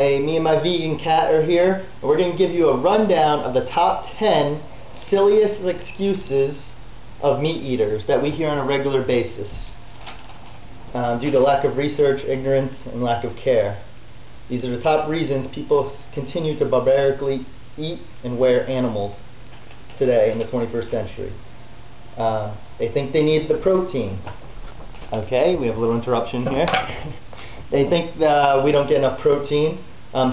Me and my vegan cat are here, and we're going to give you a rundown of the top 10 silliest excuses of meat eaters that we hear on a regular basis due to lack of research, ignorance, and lack of care. These are the top reasons people continue to barbarically eat and wear animals today in the 21st century. They think they need the protein. Okay, we have a little interruption here. They think we don't get enough protein.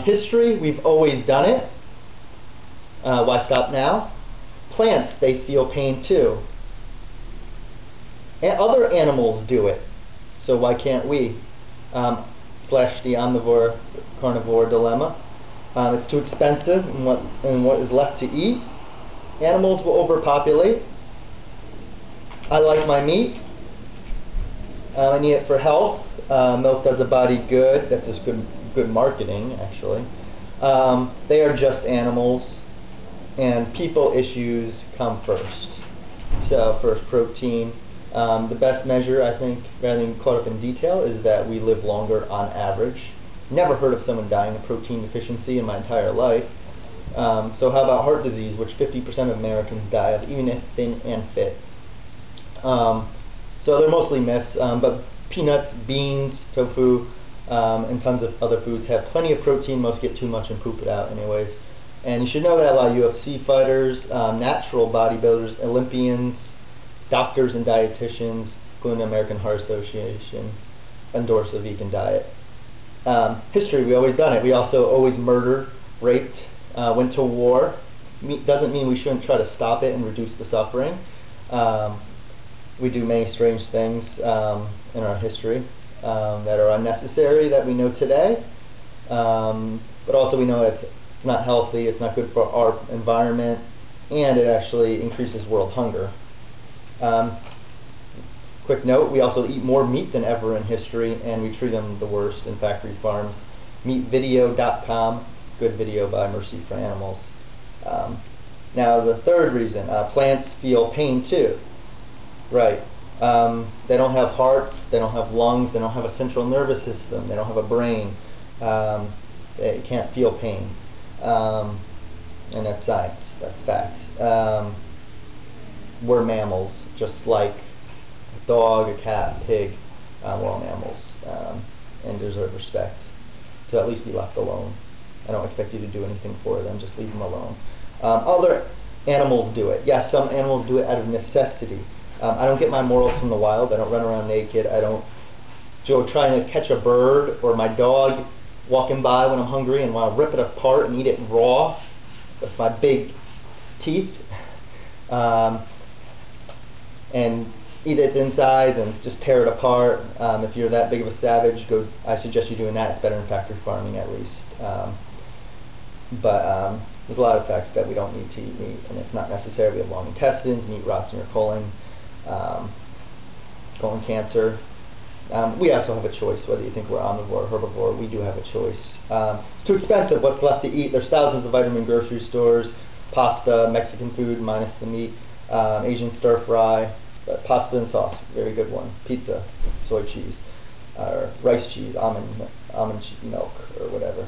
History, we've always done it. Why stop now? Plants, they feel pain too. And other animals do it. So why can't we? Slash the omnivore carnivore dilemma. It's too expensive and what is left to eat. Animals will overpopulate. I like my meat. I need it for health. Milk does a body good. That's just good marketing, actually. They are just animals, and people issues come first. So first, protein. The best measure, I think, rather than caught up in detail, is that we live longer on average. Never heard of someone dying of protein deficiency in my entire life. So how about heart disease, which 50% of Americans die of, even if thin and fit? So they're mostly myths, but peanuts, beans, tofu, and tons of other foods have plenty of protein. Most get too much and poop it out anyways. And you should know that a lot of UFC fighters, natural bodybuilders, Olympians, doctors and dieticians, including the American Heart Association, endorse a vegan diet. History, we always done it. We also always murdered, raped, went to war. Doesn't mean we shouldn't try to stop it and reduce the suffering. We do many strange things in our history that are unnecessary that we know today, but also we know it's not healthy, it's not good for our environment, and it actually increases world hunger. Quick note, we also eat more meat than ever in history, and we treat them the worst in factory farms. Meatvideo.com, good video by Mercy for Animals. Now the third reason, plants feel pain too. Right. They don't have hearts, they don't have lungs, they don't have a central nervous system, they don't have a brain. They can't feel pain. And that's science, that's fact. We're mammals, just like a dog, a cat, a pig. We're all mammals and deserve respect, to at least be left alone. I don't expect you to do anything for them, just leave them alone. Other animals do it. Yes, some animals do it out of necessity. I don't get my morals from the wild. I don't run around naked. I don't go trying to catch a bird or my dog walking by when I'm hungry and want to rip it apart and eat it raw with my big teeth and eat its insides and just tear it apart. If you're that big of a savage, I suggest you doing that. It's better than factory farming, at least. But there's a lot of facts that we don't need to eat meat, and it's not necessary. We have long intestines, meat rots in your colon. Colon cancer. We also have a choice, whether you think we're omnivore or herbivore. We do have a choice. It's too expensive. What's left to eat? There's thousands of vitamin grocery stores, pasta, Mexican food minus the meat, Asian stir fry, pasta and sauce, very good one, pizza, soy cheese, or rice cheese, almond milk, or whatever.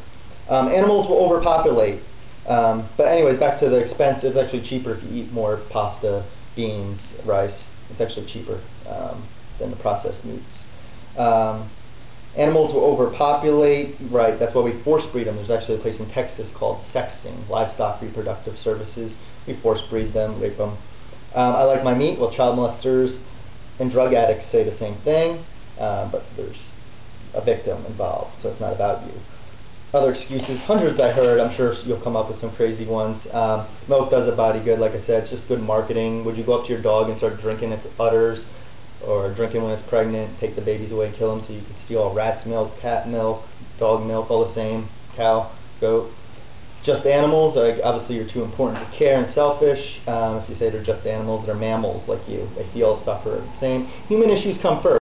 Animals will overpopulate. But anyways, back to the expense. It's actually cheaper if you eat more pasta, beans, rice. It's actually cheaper than the processed meats. Animals will overpopulate, right? That's why we force breed them. There's actually a place in Texas called sexing, livestock reproductive services. We force breed them, rape them. I like my meat. Well, child molesters and drug addicts say the same thing, but there's a victim involved, so it's not about you. Other excuses, hundreds I heard. I'm sure you'll come up with some crazy ones. Milk does a body good, like I said. It's just good marketing. Would you go up to your dog and start drinking its udders, or drinking when it's pregnant, take the babies away and kill them so you can steal rat's milk, cat milk, dog milk, all the same, cow, goat? Just animals, obviously you're too important to care and selfish. If you say they're just animals, they're mammals like you. They feel, suffer the same. Human issues come first.